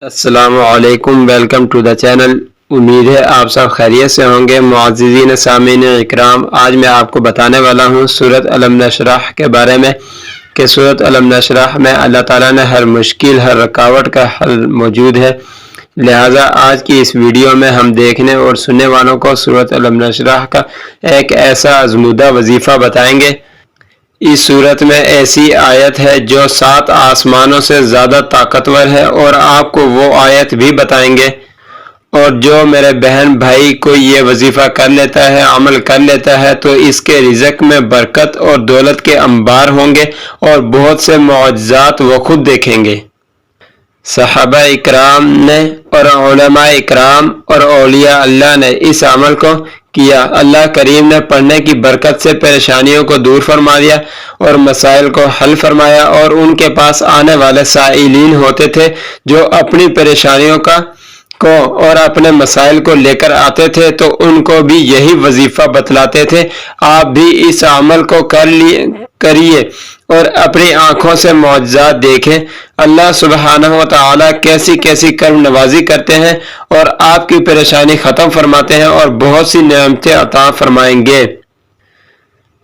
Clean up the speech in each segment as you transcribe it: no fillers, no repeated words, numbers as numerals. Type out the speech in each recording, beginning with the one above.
السلام علیکم، welcome to the channel. امید ہے آپ سب خیریت سے ہوں گے۔ معززین سامعین اکرام، آج میں آپ کو بتانے والا ہوں سورۃ الم نشرح کے بارے میں کہ سورۃ الم نشرح میں اللہ تعالیٰ نے ہر مشکل، ہر رکاوٹ کا حل موجود ہے۔ لہٰذا آج کی اس ویڈیو میں ہم دیکھنے اور سننے والوں کو سورۃ الم نشرح کا ایک ایسا آزمودہ وظیفہ بتائیں گے۔ اس صورت میں ایسی آیت ہے جو 7 آسمانوں سے زیادہ طاقتور ہے، اور آپ کو وہ آیت بھی بتائیں گے۔ اور جو میرے بہن بھائی کو یہ وظیفہ کر لیتا ہے، عمل کر لیتا ہے، تو اس کے رزق میں برکت اور دولت کے انبار ہوں گے، اور بہت سے معجزات وہ خود دیکھیں گے۔ صحابہ اکرام نے اور علماء اکرام اور اولیاء اللہ نے اس عمل کو کیا۔ اللہ کریم نے پڑھنے کی برکت سے پریشانیوں کو دور فرما دیا اور مسائل کو حل فرمایا، اور ان کے پاس آنے والے سائلین ہوتے تھے جو اپنی پریشانیوں کو اور اپنے مسائل کو لے کر آتے تھے، تو ان کو بھی یہی وظیفہ بتلاتے تھے۔ آپ بھی اس عمل کو کریے اور اپنی آنکھوں سے معجزات دیکھیں۔ اللہ سبحانہ و تعالیٰ کیسی کیسی کرم نوازی کرتے ہیں، اور آپ کی پریشانی ختم فرماتے ہیں اور بہت سی نعمتیں عطا فرمائیں گے۔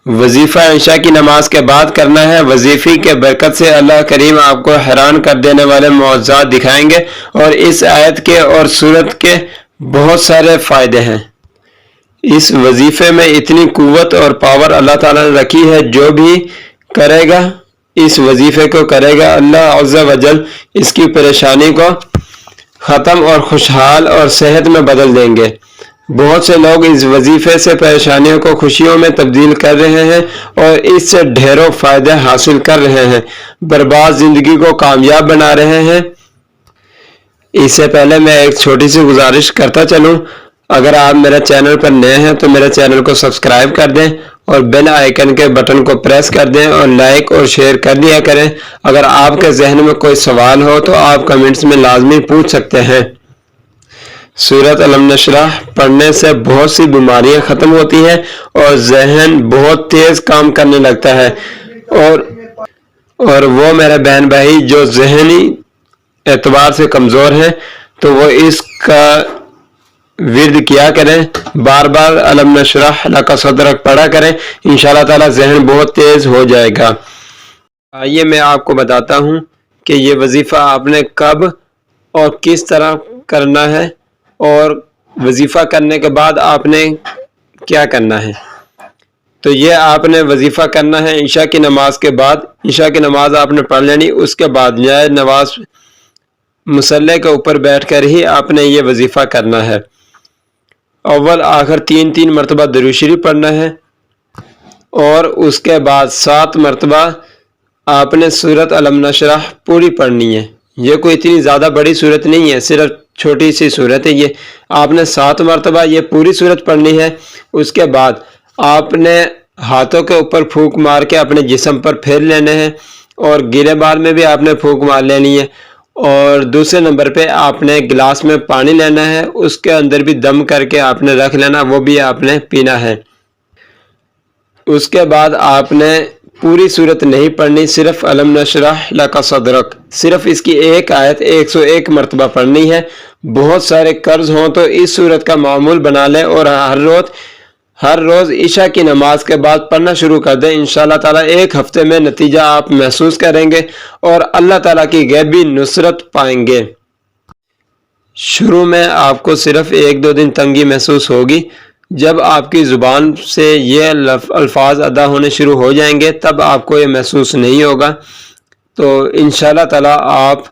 وظیفہ عشاء کی نماز کے بعد کرنا ہے۔ وظیفے کے برکت سے اللہ کریم آپ کو حیران کر دینے والے معجزات دکھائیں گے، اور اس آیت کے اور سورت کے بہت سارے فائدے ہیں۔ اس وظیفے میں اتنی قوت اور پاور اللہ تعالیٰ نے رکھی ہے، جو بھی کرے گا، اس وظیفے کو کرے گا، اللہ عز و جل اس کی پریشانی کو ختم اور خوشحال اور صحت میں بدل دیں گے۔ بہت سے لوگ اس وظیفے سے پریشانیوں کو خوشیوں میں تبدیل کر رہے ہیں، اور اس سے ڈھیروں فائدے حاصل کر رہے ہیں، برباد زندگی کو کامیاب بنا رہے ہیں۔ اس سے پہلے میں ایک چھوٹی سی گزارش کرتا چلوں۔ اگر آپ میرے چینل پر نئے ہیں تو میرے چینل کو سبسکرائب کر دیں، اور بیل آئیکن کے بٹن کو پریس کر دیں، اور لائک اور شیئر کر دیا کریں۔ اگر آپ کے ذہن میں کوئی سوال ہو تو آپ کمنٹس میں لازمی پوچھ سکتے ہیں۔ سورۃ الم نشرح پڑھنے سے بہت سی بیماریاں ختم ہوتی ہیں، اور ذہن بہت تیز کام کرنے لگتا ہے۔ اور وہ میرے بہن بھائی جو ذہنی اعتبار سے کمزور ہیں، تو وہ اس کا ورد کیا کریں، بار بار الم نشرح لک صدرک پڑھا کریں، انشاءاللہ تعالی ذہن بہت تیز ہو جائے گا۔ آئیے میں آپ کو بتاتا ہوں کہ یہ وظیفہ آپ نے کب اور کس طرح کرنا ہے، اور وظیفہ کرنے کے بعد آپ نے کیا کرنا ہے۔ تو یہ آپ نے وظیفہ کرنا ہے عشاء کی نماز کے بعد۔ عشاء کی نماز آپ نے پڑھ لینی، اس کے بعد جائے نماز مصلی کے اوپر بیٹھ کر ہی آپ نے یہ وظیفہ کرنا ہے۔ اول آخر 3 مرتبہ درود شریف پڑھنا ہے، اور اس کے بعد 7 مرتبہ آپ نے سورۃ الم نشرح پوری پڑھنی ہے۔ یہ کوئی اتنی زیادہ بڑی صورت نہیں ہے، صرف چھوٹی سی صورت ہے یہ۔ آپ نے 7 مرتبہ یہ پوری صورت پڑھنی ہے۔ اس کے بعد آپ نے ہاتھوں کے اوپر پھونک مار کے اپنے جسم پر پھیر لینے ہیں، اور گرے بال میں بھی آپ نے پھونک مار لینی ہے۔ اور دوسرے نمبر پہ آپ نے گلاس میں پانی لینا ہے، اس کے اندر بھی دم کر کے آپ نے رکھ لینا، وہ بھی آپ نے پینا ہے۔ اس کے بعد آپ نے پوری صورت نہیں پڑھنی، صرف الم نشرح لک صدرک، صرف اس کی ایک آیت 101 مرتبہ پڑھنی ہے۔ بہت سارے قرض ہوں تو اس صورت کا معمول بنا لیں، اور ہر روز عشاء کی نماز کے بعد پڑھنا شروع کر دیں۔ انشاءاللہ تعالیٰ ایک ہفتے میں نتیجہ آپ محسوس کریں گے، اور اللہ تعالیٰ کی غیبی نصرت پائیں گے۔ شروع میں آپ کو صرف 1-2 دن تنگی محسوس ہوگی۔ جب آپ کی زبان سے یہ الفاظ ادا ہونے شروع ہو جائیں گے، تب آپ کو یہ محسوس نہیں ہوگا۔ تو انشاءاللہ تعالیٰ آپ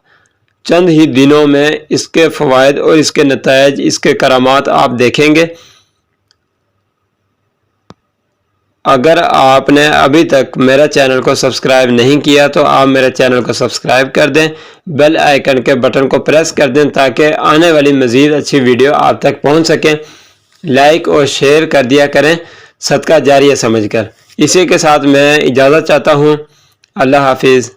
چند ہی دنوں میں اس کے فوائد اور اس کے نتائج، اس کے کرامات آپ دیکھیں گے۔ اگر آپ نے ابھی تک میرا چینل کو سبسکرائب نہیں کیا تو آپ میرے چینل کو سبسکرائب کر دیں، بیل آئیکن کے بٹن کو پریس کر دیں، تاکہ آنے والی مزید اچھی ویڈیو آپ تک پہنچ سکیں۔ لائک اور شیئر کر دیا کریں، صدقہ جاریہ سمجھ کر۔ اسی کے ساتھ میں اجازت چاہتا ہوں۔ اللہ حافظ۔